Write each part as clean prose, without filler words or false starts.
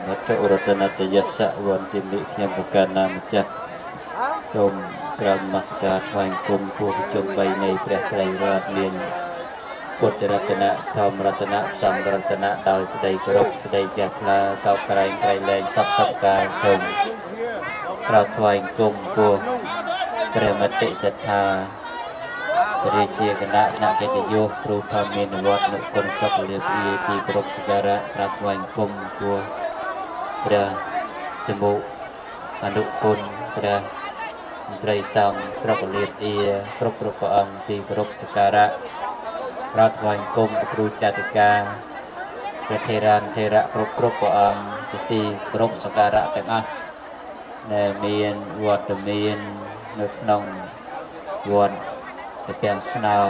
วัตถุรัตนตยสะวันติมิเขียมประการนามจักសូមក្រមនមស្ការថ្វាយបង្គំពុទ្ធជុំបីនៃព្រះត្រៃរតន៍មានពុទ្ធរតនៈធម្មរតនៈសង្ឃរតនៈដោយសេចក្តីគោរពសេចក្តីជ្រះថ្លាកោតក្រែងក្រៃលែងសពសពការសូមក្រោកថ្វាយបង្គំពុទ្ធព្រះមតិសទ្ធារាជាគណៈអ្នកកិត្តិយសគ្រូធម្មមានវត្តនៅគុណសុខលាភីទីគោរពសក្ការៈក្រោកថ្វាយបង្គំពុទ្ធព្រះសមុអនុគុណព្រះមន្ត្រីសង្ឃស្រុកលាភីគ្រប់ព្រះអង្គទីគោរពសក្ការៈក្រោកថ្វាយបង្គំគ្រូចតិកាព្រះថេរានថេរៈគ្រប់ព្រះអង្គជាទីគោរពសក្ការៈទាំងអស់ដែលមានវត្តមាននៅក្នុងវត្តទាំងស្នោ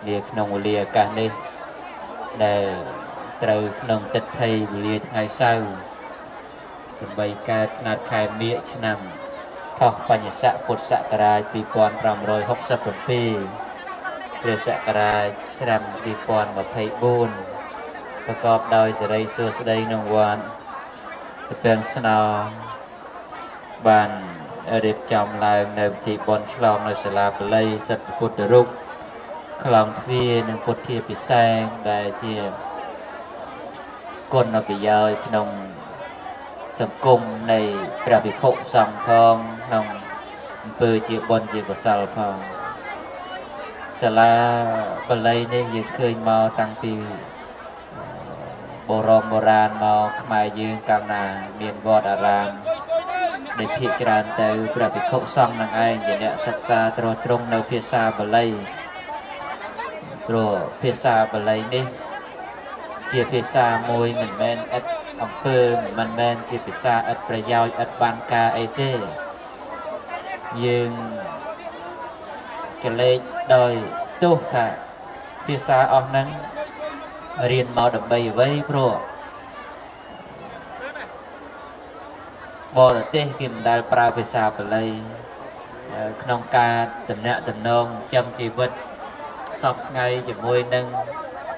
នាក្នុងវេលាឱកាសនេះដែលត្រូវក្នុងទិដ្ឋិវេលាថ្ងៃសៅរ៍8កើតឆ្នាំខែមិញឆ្នាំថោះបញ្ញស័កពុទ្ធសករាជ2567ព្រះសករាជឆ្នាំ2024ប្រកបដោយសិរីសួស្តីក្នុងវត្តទាំងស្នោបានរៀបចំឡើងនៅពិធីបុណ្យឆ្លងនៅសាលាបាលីសិទ្ធិពុទ្ធរូបខ្លងទ្វារនិងពុទ្ធាពិសេសដែលជាគុណប្រយោជន៍ក្នុងសង្គមនៃព្រះភិក្ខុសង្ឃផងក្នុងអំពើជាបុណ្យជាកុសលផងសាលាបាលីនេះយើងឃើញមកតាំងពីបុរាណមកខ្មែរយើងកាលណាមានវត្តអារាមដែលភាគច្រើនទៅព្រះភិក្ខុសង្ឃនឹងឯងជាអ្នកសិក្សាត្រួតត្រងនៅភាសាបាលីព្រោះភាសាបាលីនេះជាភាសាមួយមិនមែនឥតអំពើមិនមែនជាភាសាឥតប្រយោជន៍ឥតបានការអីទេយើងកលេចដោយទោះថាភាសាអស់ហ្នឹងរៀនមកដើម្បីអ្វីព្រោះបរទេសគេមិនដែលប្រើភាសាបាលីក្នុងការតំណាក់តំណងចាំជីវិតសពថ្ងៃជាមួយនឹង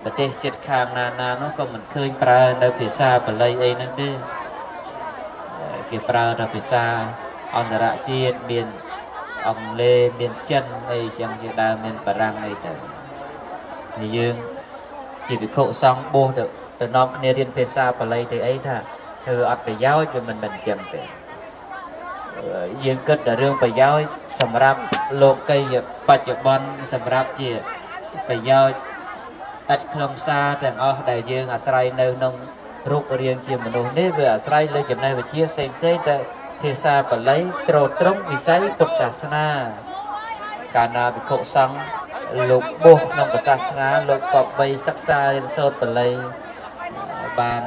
ប្រទេសជិតខាងណានោះក៏មិនឃើញប្រើនៅភាសាបាលីអីហ្នឹងទេគេប្រើតែភាសាអន្តរជាតិមានអង់គ្លេសមានចិនអីចឹងជាដើមមានបារាំងអីទៅយើងជាភិក្ខុសង្ឃបួសទៅនាំគ្នារៀនភាសាបាលីទៅអីថាធ្វើអត់ប្រយោជន៍វាមិនមែនចឹងទេយើងគិតតែរឿងប្រយោជន៍សម្រាប់លោកីយបច្ចុប្បន្នសម្រាប់ជាប្រយោជន៍ឥតខ្លឹមសារទាំងអស់ដែលយើងអាស្រ័យនៅក្នុងរូបរាងជាមនុស្សនេះវាអាស្រ័យលើចំណេះវិជ្ជាផ្សេងៗតែភាសាបាលីត្រួតត្រងវិស័យពុទ្ធសាសនាកាលណាភិក្ខុសង្ឃលោកបួសក្នុងពុទ្ធសាសនាលោកក៏បីសិក្សារៀនសូត្របាលីបាន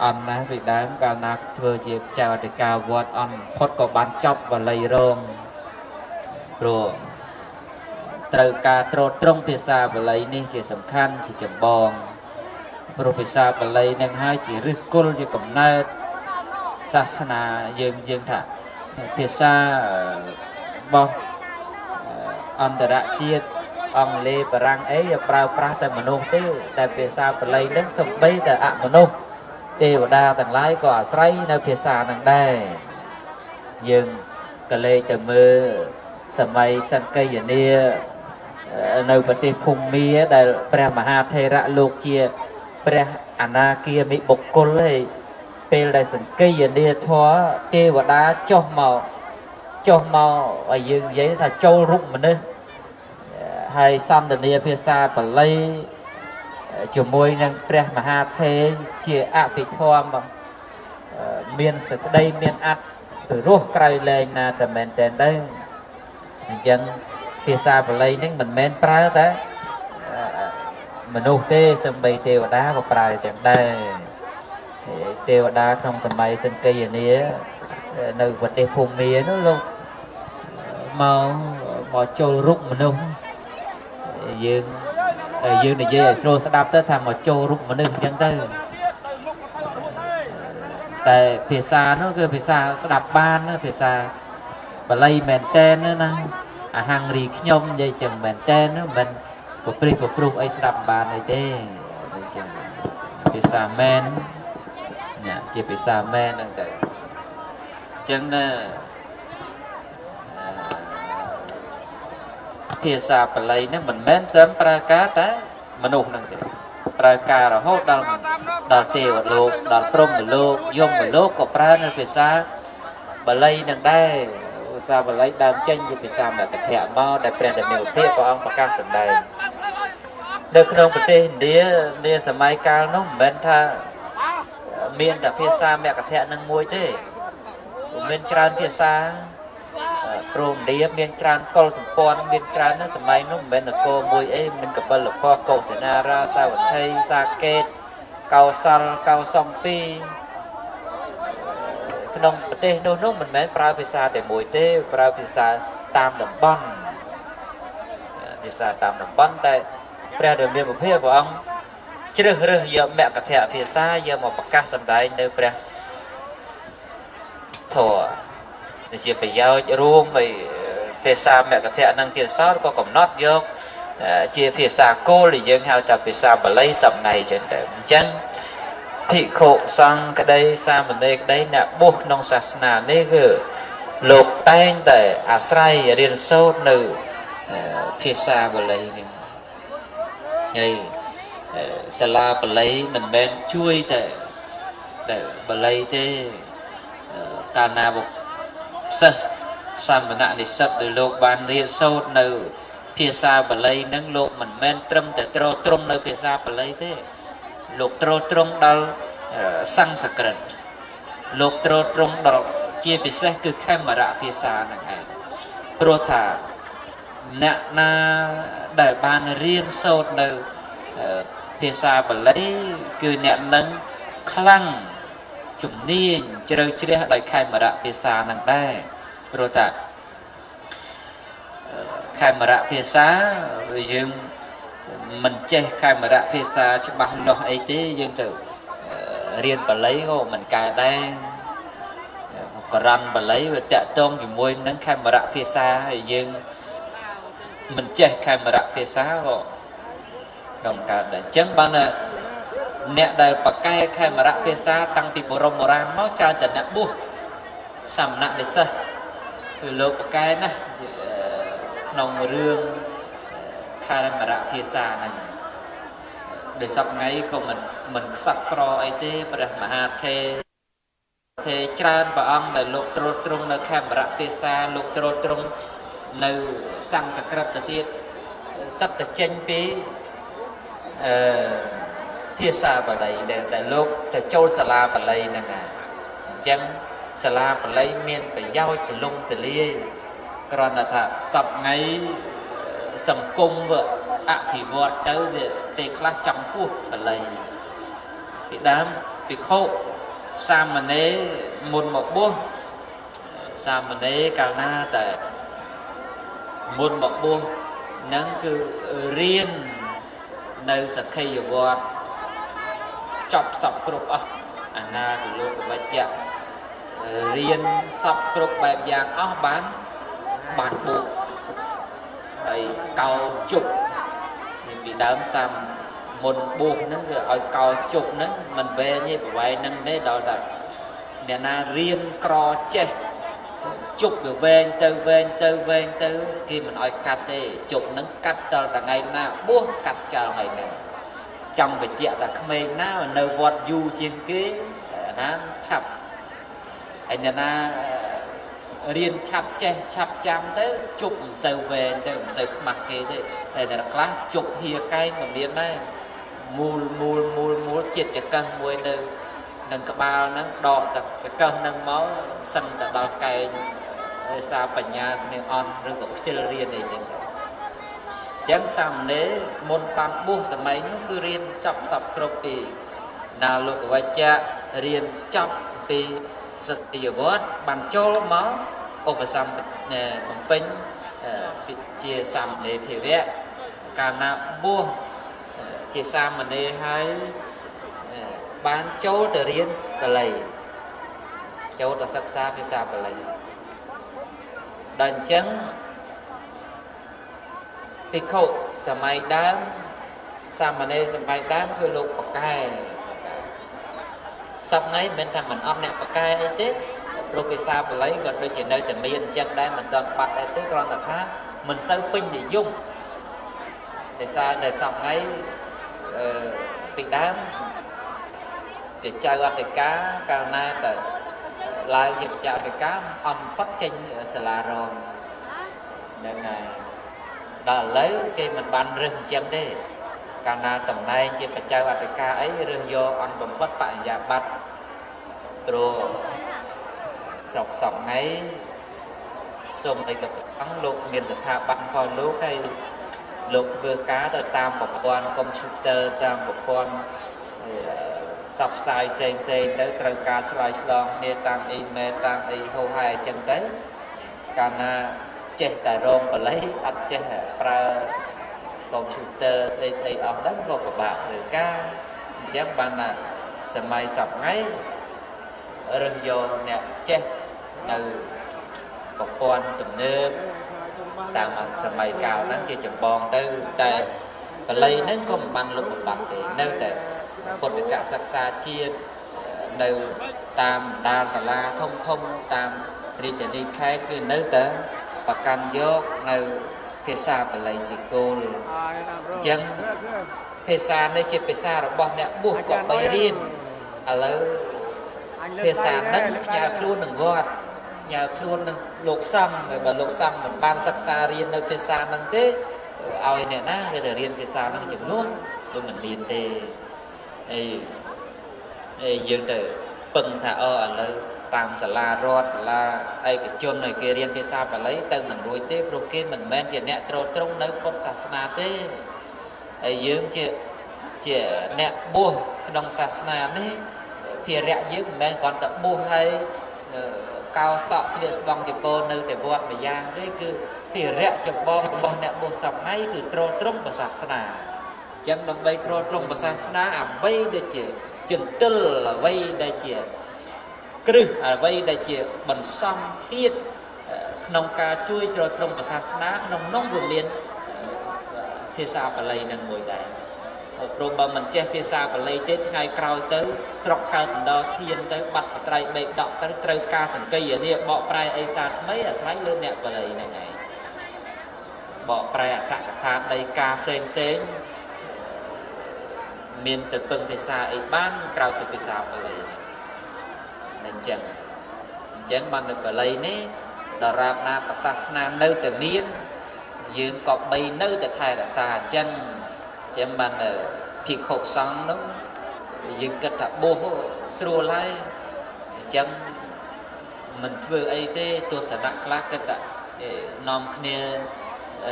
អន់ណាស់ពីដើមកាលណាធ្វើជាចៅអធិការវត្តអន់ផុតក៏បានចប់បាលីរងព្រោះត្រូវការត្រួតត្រងភាសាបាលីនេះជាសំខាន់ជាចម្បងព្រោះភាសាបាលីនឹងហើយជាឫសគល់ជាកំណើតសាសនាយើងថាភាសារបស់អន្តរជាតិអង់គ្លេសបារាំងអីប្រើប្រាស់តែមនុស្សទេតែភាសាបាលីនឹងសំបីតែអមនុស្សទេវតាទាំងឡាយក៏អាស្រ័យនៅភាសានឹងដែរយើងក៏លេចទៅមើលសម័យសង្កេយនានៅប្រទេសភូមាដែលព្រះមហាថេរៈលោកជាព្រះអនាគាមិបុគ្គលហើយពេលដែលសង្កេយនាធម៌ទេវតាចុះមកឲ្យយើងនិយាយថាចូលរូបមនុស្សហើយសន្ទនាភាសាបាលីជាមួយនឹងព្រះមហាថេរជាអភិធម្មមានសក្តីមានអត្ថរសក្រៃលែងណាតែមែនតែនទៅអញ្ចឹងភាសាបាលីនេះមិនមែនប្រើតែមនុស្សទេសម្បីទេវតាក៏ប្រើអញ្ចឹងដែរទេវតាក្នុងសម័យសង្កេយនានៅប្រទេសភូមានោះលោកមកចូលរូបមនុស្សយើងនិយាយឲ្យស្រួលស្ដាប់ទៅថាមកចូលរូបមនុស្សអញ្ចឹងទៅតែភាសានោះគឺភាសាស្ដាប់បានភាសាបាលីមែនតែនណាអាហាំងរីខ្ញុំនិយាយចឹងមែនតែនមិនប្រព្រឹត្តអីស្ដាប់បានអីទេអញ្ចឹងភាសាមែន ជាភាសាមែនហ្នឹងទៅអញ្ចឹងភាសាបាលីហ្នឹងមិនមែនត្រឹមប្រើការតែមនុស្សហ្នឹងទេប្រើការរហូតដល់ទេវលោកដល់ព្រហ្មលោកយមលោកក៏ប្រើនៅភាសាបាលីនឹងដែរភាសាបាលីដើមចេញពីភាសាមគធៈមកដែលព្រះដេមិលភិព្រះអង្គប្រកាសសម្ដែងនៅក្នុងប្រទេសឥណ្ឌានាសម័យកាលនោះមិនមែនថាមានតែភាសាមគធៈនឹងមួយទេមានច្រើនភាសាព្រោះឥណ្ឌាមានច្រើនកុលសម្ព័ន្ធមានច្រើនណាស់សម័យនោះមិនមែននគរមួយអីមានកពិលពស្តុកុសិនារាសាវត្ថីសាកេតកោសលកោសំពីក្នុងប្រទេសនោះមិនមែនប្រើភាសាតែមួយទេប្រើភាសាតាមតំបន់ភាសាតាមតំបន់តែព្រះរាមាភិព្រះអង្គជ្រើសរើសយកមគ្គធៈភាសាយកមកប្រកាសសម្ដែងនៅព្រះធម៌ជាប្រយោជន៍រួមនៃភាសាមគ្គធៈនឹងទៀតសោតក៏កំណត់យកជាភាសាគោលដែលយើងហៅថាភាសាបាលីសំណ័យចឹងទៅអញ្ចឹងភិក្ខុសង្ឃក្តីសាមណេរក្តីអ្នកបួសក្នុងសាសនានេះគឺលោកតែងតែអាស្រ័យរៀនសូត្រនៅភាសាបាលីនេះហើយសាលាបាលីមិនមែនជួយតែបាលីទេកាលណាសិស្សសាមណនិស្សិតដែលលោកបានរៀនសូត្រនៅភាសាបាលីនឹងលោកមិនមែនត្រឹមតែត្រត្រង់នៅភាសាបាលីទេលោកត្រត្រង់ដល់សំស្ក្រឹតលោកត្រត្រង់ដល់ជាពិសេសគឺខេមរៈភាសាហ្នឹងឯងព្រោះថាអ្នកណាដែលបានរៀនសូត្រនៅភាសាបាលីគឺអ្នកនឹងខ្លាំងជំនាញជ្រៅជ្រះដោយខេមរៈភាសាហ្នឹងដែរព្រោះថាខេមរៈភាសាយើងមិនចេះខេមរៈភាសាច្បាស់លាស់អីទេយើងទៅរៀនបាលីក៏មិនកើតដែរករ៉ាន់បាលីវាតាក់ទងជាមួយនឹងខេមរៈភាសាហើយយើងមិនចេះខេមរៈភាសាក៏មិនកើតដែរអញ្ចឹងបានអ្នកដែលបកកែខេមរៈភាសាតាំងពីបុរាណមកច្រើនតែអ្នកបួសសមណនិស្សិតគឺលោកបកកែណាក្នុងរឿងខេមរៈភាសាហ្នឹងដោយសពថ្ងៃក៏មិនខ្សត់ក្រអីទេព្រះមហាថេច្រើនព្រះអង្គដែលលោកត្រួតត្រងនៅខេមរៈភាសាលោកត្រួតត្រងនៅសំស្ក្រឹតទៅទៀតសិតតែចេញពីភាសាបាលីដែលលោកទៅចូលសាលាបាលីហ្នឹងណាអញ្ចឹងសាលាបាលីមានប្រយោជន៍ទូលំទូលាយគ្រាន់តែថាសពថ្ងៃសង្គមវាអភិវឌ្ឍទៅវាពេលខ្លះចង់ពោះបាលីពីដើមភិក្ខុសាមណេរមុនមកបួសសាមណេរកាលណាតែមុនមកបួសហ្នឹងគឺរៀននៅសក្ខីវត្តចប់សពគ្រប់អស់អាណាទលោកវច្ចៈរៀនសពគ្រប់បែបយ៉ាងអស់បានបួសហើយកោជប់ពីដើមសាមមុនបួសហ្នឹងគឺឲ្យកោជប់ហ្នឹងមិនវែងទេប្រវែងហ្នឹងទេដល់តែអ្នកណារៀនក្រចេះជប់វាវែងទៅគេមិនឲ្យកាត់ទេជប់ហ្នឹងកាត់ដល់ថ្ងៃណាបួសកាត់ចោលថ្ងៃហ្នឹងចង់បញ្ជាក់ថាក្មេងណានៅវត្តយូរជាងគេអាណាឆាប់ហើយអ្នកណារៀនឆាប់ចេះឆាប់ចាំទៅជប់មិនសូវវែងទៅមិនសូវខ្មាស់គេទេតែអ្នកខ្លះជប់ហៀកែងមិនមានដែរមូលជាតិចកឹះមួយនៅនឹងក្បាលហ្នឹងដកទឹកចកឹះហ្នឹងមកសឹងទៅដល់កែងសារបញ្ញាគ្នាអន់ឬក៏ខ្ជិលរៀនអីចឹងទៅអញ្ចឹងសាមណេរមុនបានបួសសម័យនោះគឺរៀនចប់សពគ្រប់ពីណាលោកវច្ចៈរៀនចប់ពីសតិយវត្តបានចូលមកឧបសម្បបំពេញជាសាមណេរភាវៈកាលណាបួសជាសាមណេរហើយបានចូលទៅរៀនបាលីចូលទៅសិក្សាភាសាបាលីដល់អញ្ចឹងភិក្ខុសម័យដើមសាមណេរសម័យដើមគឺលោកបកែ សពថ្ងៃមិនថាមិនអត់អ្នកបកកែអីទេព្រោះភាសាបាលីគាត់ដូចជានៅតែមានអញ្ចឹងដែរមិនទាន់បាត់ដែរទេគ្រាន់តែថាមិនសូវពេញនិយមភាសាដែលសពថ្ងៃពីដើមជាចៅអធិការកាលណាតែឡើងជាចៅអធិការអំផុតចេញសាលារងហ្នឹងហើយដល់ឥឡូវគេមិនបានរឹសអញ្ចឹងទេកាលណាតំណែងជាបច្ចៅអធិការអីរើសយកអន្តបំផុតបរិយាប័ត្រព្រោះស្រុកសពថ្ងៃសូមឲ្យកប្រសង់លោកមានស្ថាប័នផងលោកហើយលោកធ្វើការទៅតាមប្រព័ន្ធកុំព្យូទ័រតាមប្រព័ន្ធផ្សព្វផ្សាយផ្សេងទៅត្រូវការឆ្លើយឆ្លងគ្នាតាមអ៊ីមែលតាមអីហោហែអញ្ចឹងទៅកាលណាចេះតែរងបល័យអត់ចេះប្រើកុំព្យូទ័រស្អីអស់ហ្នឹងក៏ពិបាកធ្វើការអញ្ចឹងបានថាសម័យសពថ្ងៃរើសយកអ្នកចេះនៅប្រព័ន្ធទំនើបតាមសម័យកាលហ្នឹងជាចម្បងទៅតែបល័យហ្នឹងក៏មិនបានលុបបំបាត់ទេនៅតែពុទ្ធិកសិក្សាជាតិនៅតាមបណ្ដាសាលាធំតាមរាជធានីខេត្តគឺនៅតែប្រកាន់យកនៅភាសាបាលីជាគោលអញ្ចឹងភាសានេះជាភាសារបស់អ្នកបួសក៏បីរៀនឥឡូវភាសាហ្នឹងផ្ញើខ្លួននឹងវត្តផ្ញើខ្លួននឹងលោកសង្ឃហើយបើលោកសង្ឃមិនបានសិក្សារៀននៅភាសាហ្នឹងទេឲ្យអ្នកណាគេទៅរៀនភាសាហ្នឹងជំនួសគឺមិនមានទេអីយើងទៅពឹងថាឥឡូវតាមសាលារដ្ឋសាលាឯកជនឲ្យគេរៀនភាសាបាលីទៅមិនរួចទេព្រោះគេមិនមែនជាអ្នកត្រួតត្រងនៅពុទ្ធសាសនាទេហើយយើងជាអ្នកបួសក្នុងសាសនានេះភារៈយើងមិនមែនគ្រាន់តែបួសហើយកោសក់ស្លៀកស្បង់ចពោនៅតែវត្តម្យ៉ាងទេគឺភារៈចម្បងរបស់អ្នកបួសសពថ្ងៃគឺត្រួតត្រងពុទ្ធសាសនាអញ្ចឹងដើម្បីត្រួតត្រងពុទ្ធសាសនាអ្វីដែលជាជំទិលអ្វីដែលជាគ្រឹះអ្វីដែលជាបន្សំធាតុក្នុងការជួយត្រួតត្រងពុទ្ធសាសនាក្នុងនោះវាមានភាសាបាលីនឹងមួយដែរព្រោះបើមិនចេះភាសាបាលីទេថ្ងៃក្រោយទៅស្រុកកើតម្ដងធានទៅបាត់បត្រៃបេកដកទៅត្រូវការសង្កេយរាបកប្រែអីសាថ្មីអាស្រ័យលើអ្នកបាលីហ្នឹងឯងបកប្រែអត្ថកថាដីកាផ្សេងមានទៅពឹងភាសាអីបានក្រៅពីភាសាបាលីអញ្ចឹងបាននៅបាលីនេះដរាបណាប្រសាសនានៅតែមានយើងក៏បីនៅតែថែរក្សាអញ្ចឹងបានភិក្ខុសង្ឃនោះយើងគិតថាបួសស្រួលហើយអញ្ចឹងមិនធ្វើអីទេទស្សនៈខ្លះគិតថានាំគ្នា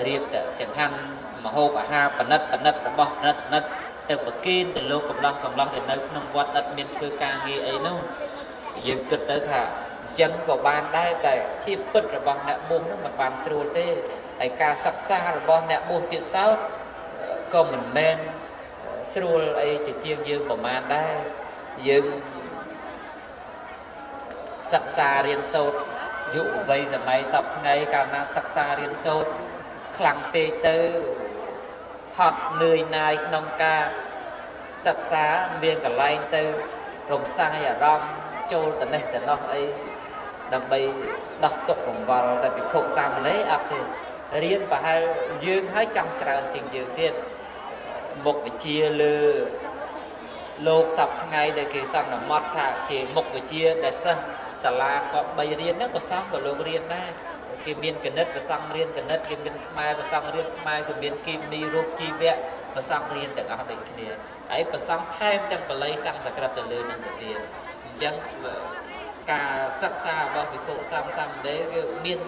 រៀបតែចង្ហាន់មហូបអាហារប៉និតរបស់ប៉និតទៅប្រគិនទៅលោកកំឡោះដែលនៅក្នុងវត្តឥតមានធ្វើការងារអីនោះយើងគិតទៅថាអញ្ចឹងក៏បានដែរតែភាពពិតរបស់អ្នកបួសនោះមិនបានស្រួលទេហើយការសិក្សារបស់អ្នកបួសទៀតសោតក៏មិនមែនស្រួលអីជាងយើងប្រមាណដែរយើងសិក្សារៀនសូត្រយុវវ័យសម័យសពថ្ងៃកាលណាសិក្សារៀនសូត្រខ្លាំងពេកទៅហត់នឿយណាយក្នុងការសិក្សាមានកន្លែងទៅរំសាយអារម្មណ៍ចូលទៅនេះទៅនោះអីដើម្បីដោះទុក្ខកង្វល់តែភិក្ខុសាមណេរអត់ទេរៀនប្រហែលយើងហើយចង់ច្រើនជាងយើងទៀតមុខវិជ្ជាលើលោកសពថ្ងៃដែលគេសន្មត់ថាជាមុខវិជ្ជាដែលសិស្សសាលាក៏បីរៀនហ្នឹងប្រសងក៏លោករៀនដែរគេមានគណិតប្រសងរៀនគណិតគេមានខ្មែរប្រសងរៀនខ្មែរគេមានគីមីរូបជីវៈប្រសងរៀនទាំងអស់ដូចគ្នាហើយប្រសងថែមទាំងបល័យសំស្ក្រឹតទៅលើនឹងទៅទៀតអញ្ចឹងការសិក្សារបស់ភិក្ខុសង្ឃសាមណេរគឺមាន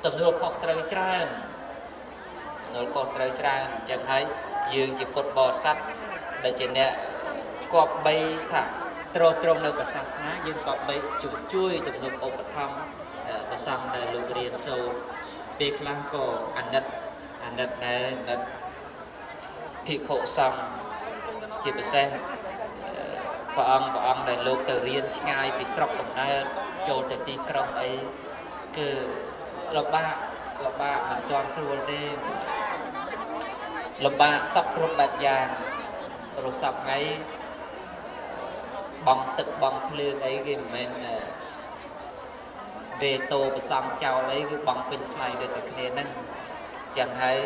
ទំនួលខុសត្រូវច្រើនអញ្ចឹងហើយយើងជាពុទ្ធបរិស័ទដែលជាអ្នកគប្បីថាត្រួតត្រងនៅសាសនាយើងគប្បីជួយទំនុកឧបត្ថម្ភប្រសង់ដែលលោករៀនសូត្រពេលខ្លះក៏អាណិតដែរភិក្ខុសង្ឃជាពិសេសព្រះអង្គដែលលោកទៅរៀនឆ្ងាយពីស្រុកកំណើតចូលទៅទីក្រុងអីគឺលំបាកមិនទាន់ស្រួលទេលំបាកសពគ្រប់បែបយ៉ាងព្រោះសពថ្ងៃ bongទឹកbongភ្លើងអីគេមិនមែនវេតោប្រសំចោលអីគឺបងពេញថ្លៃដូចតែគ្នាហ្នឹងចឹងហើយ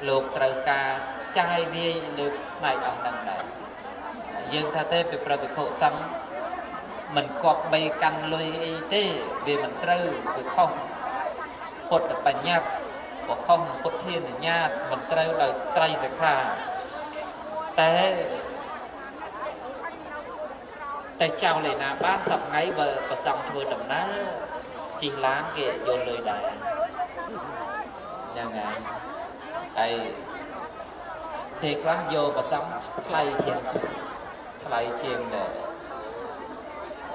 លោកត្រូវការចាយវាយលើផ្នែកអស់ហ្នឹងដែរយើងថាទេពីប្រតិភិក្ខុសង្ឃមិនគប់បីកាន់លុយអីទេវាមិនត្រូវវាខុសពុទ្ធបញ្ញត្តិបខុសពុទ្ធានុញ្ញាតមិនត្រូវដោយត្រៃសិក្ខាតែចៅលេណាបានសប្ងៃបើប្រសង់ធ្វើដំណើរជិះឡានគេយកលុយដែរយ៉ាងណាហើយពេលខ្លះយកប្រសង់ថ្លៃជាង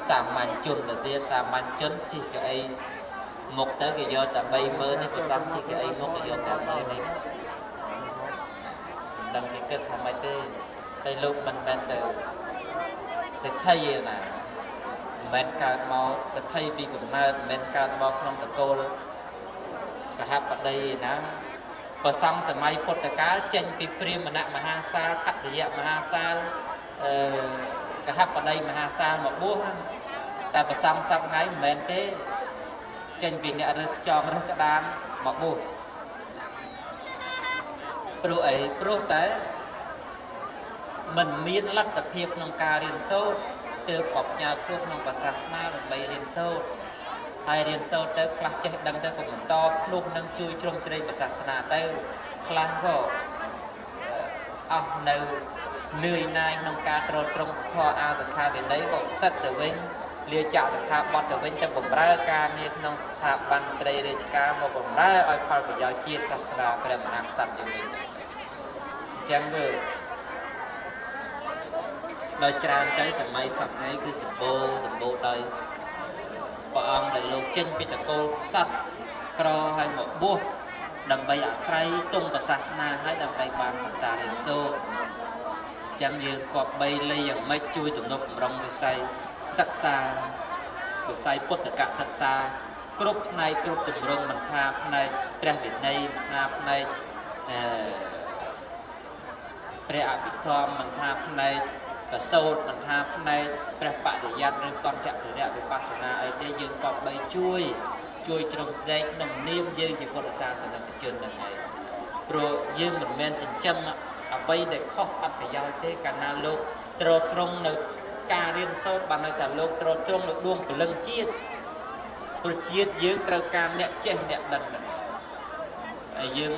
សាមញ្ញជនទៅទៀតសាមញ្ញជនជិះកៅអីមុខទៅគេយកតែ 30000 នេះប្រសង់ជិះកៅអីមុខគេយក 50000 នេះដឹងគេគិតថាម៉េចទេតែលោកមិនមែនទៅសិទ្ធិឯណាមិនមែនកើតមកសិទ្ធិពីកំណើតមិនមែនកើតមកក្នុងតកូលកហបតីឯណាប្រសង់សម័យពុទ្ធកាលចេញពីព្រាហ្មណ៍មហាសាលខត្តយៈមហាសាលកហបតីមហាសាលមកបួសតែប្រសង់សប្តាហ៍មិនមែនទេចេញពីអ្នករើសខ្យងរើសក្តាមមកបួសព្រោះអីព្រោះតែមិនមានលទ្ធភាពក្នុងការរៀនសូត្រទើបបផ្ញើខ្លួនក្នុងសាសនាដើម្បីរៀនសូត្រហើយរៀនសូត្រទៅខ្លះចេះដឹងទៅក៏បន្តភ្នោះនឹងជួយជ្រោមជ្រែងសាសនាទៅខ្លះក៏អស់នៅនឿយណាយក្នុងការត្រួតត្រងធម៌អាសិក្ខាវិន័យក៏សិតទៅវិញលាចាក់សិក្ខាបទទៅវិញទៅបម្រើការងារក្នុងស្ថាប័នត្រីរាជការមកបម្រើឲ្យផលប្រយោជន៍ជាតិសាសនាព្រះមហាក្សត្រទៅវិញអញ្ចឹងមើលដោយច្រើនទៅសម័យសប្តាហ៍គឺសម្បូរដោយព្រះអង្គដែលលោកចេញពីតកូលក្សត្រក្រឲ្យមកបួសដើម្បីអាស្រ័យទង់សាសនាហើយដើម្បីបានសិក្សារៀនសូត្រអញ្ចឹងយើងគប្បីលៃយ៉ាងម៉េចជួយទំនុកបំរុងវិស័យសិក្សាវិស័យពុទ្ធកសិក្សាគ្រប់ផ្នែកគ្រប់ទម្រង់មិនថាផ្នែកព្រះវិន័យមិនថាផ្នែកព្រះអភិធម្មមិនថាផ្នែកសោតមិនថាផ្នែកព្រះបរិយ័តឬកន្តៈធរៈវិបស្សនាអីទេយើងក៏បីជួយជ្រោមជ្រែងក្នុងនាមយើងជាពុទ្ធសាសនិកជនហ្នឹងឯងព្រោះយើងមិនមែនចិញ្ចឹមអ្វីដែលខុសអត្ថប្រយោជន៍ទេកាលណាលោកត្រួតត្រងនៅការរៀនសូត្របានន័យថាលោកត្រួតត្រងនៅដួងព្រលឹងជាតិព្រោះជាតិយើងត្រូវការអ្នកចេះអ្នកដឹងហើយយើង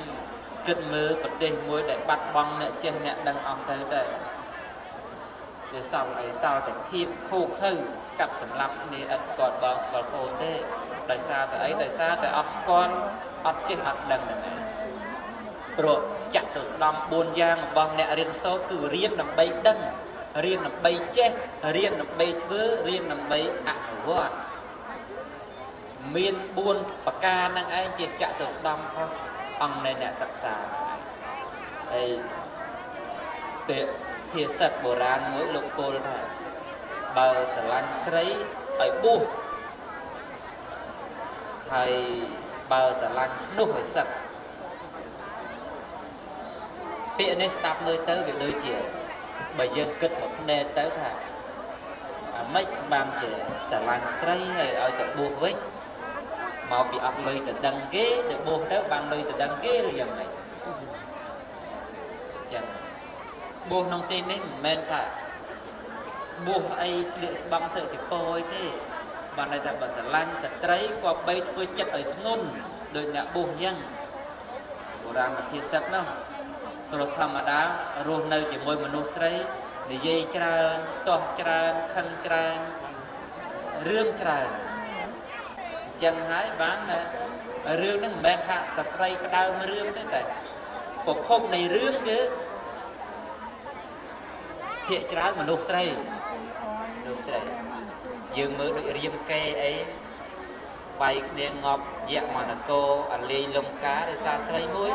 គិតមើលប្រទេសមួយដែលបាត់បង់អ្នកចេះអ្នកដឹងអស់ទៅវាសល់អីសល់តែភាពខូខើកັບសម្លាប់គ្នាឥតស្គាល់បងស្គាល់ប្អូនទេដោយសារតែអីដោយសារតែអត់ស្គាល់អត់ចេះអត់ដឹងហ្នឹងឯងព្រោះចាក់ទៅស្ដំ4យ៉ាងរបស់អ្នករៀនសូត្រគឺរៀនដើម្បីដឹងរៀនដើម្បីចេះរៀនដើម្បីធ្វើរៀនដើម្បីអនុវត្តមាន4ប្រការហ្នឹងឯងជាចាក់ទៅស្ដំរបស់អង្គនៃអ្នកសិក្សាហើយពេលភាសិតបុរាណមួយលោកពោលថាបើស្រឡាញ់ស្រីឲ្យបួសហើយបើស្រឡាញ់នោះឲ្យសឹកពាក្យនេះស្ដាប់មើលទៅវាដូចជាបើយើងគិតមកភ្នែកទៅថាអាម៉េចបានជាស្រឡាញ់ស្រីហើយឲ្យទៅបួសវិញមកពីអត់លុយទៅដឹងគេទៅបួសទៅបានលុយទៅដឹងគេឬយ៉ាងម៉េចចឹងបួសក្នុងទីនេះមិនមែនថាបួសអីស្លៀកស្បង់សើចពោអីទេបានន័យថាបើស្រឡាញ់ស្ត្រីក៏បីធ្វើចិត្តឲ្យធ្ងន់ដោយអ្នកបួសអញ្ចឹងបុរាណភាសិតនោះព្រោះធម្មតារស់នៅជាមួយមនុស្សស្រីនិយាយច្រើនទាស់ច្រើនខឹងច្រើនរឿងច្រើនអញ្ចឹងហើយបានរឿងហ្នឹងមិនមែនថាស្ត្រីផ្ដើមរឿងទេតែប្រភពនៃរឿងគឺភាគច្រើនមនុស្សស្រីយើងមើលដូចរៀមកេអីបាយគ្នាងប់យៈមនកោអាលីលំការដោយសារស្រីមួយ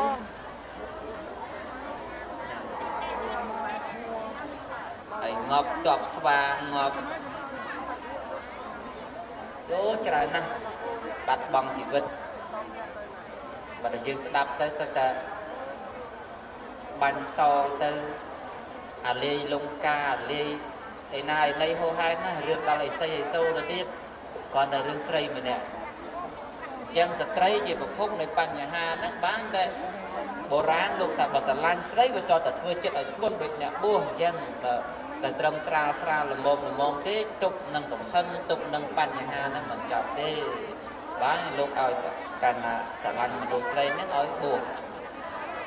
ហើយងប់តបស្វាងប់យោច្រើនណាស់បាត់បង់ជីវិតបើតែយើងស្ដាប់ទៅសឹកតែបាញ់សទៅអាលីលំការអាលី ឯណាឯណីហោហែណារឿងដល់អីស័យអីសូទៅទៀតcòn làរឿងស្រីម្នាក់ចឹងស្ត្រីជាប្រភពនៃបញ្ហាហ្នឹងបានតែបុរាណលោកថាបើស្រឡាញ់ស្រីវាចោតតែធ្វើចិត្តឲ្យធ្ងន់ដូចអ្នកបួសអញ្ចឹងតែត្រឹមស្រាលស្រាលល្មមទេទប់នឹងកំហឹងទប់នឹងបញ្ហាហ្នឹងមិនចប់ទេបានលោកឲ្យកាលណាស្រឡាញ់មនុស្សស្រីហ្នឹងឲ្យបួស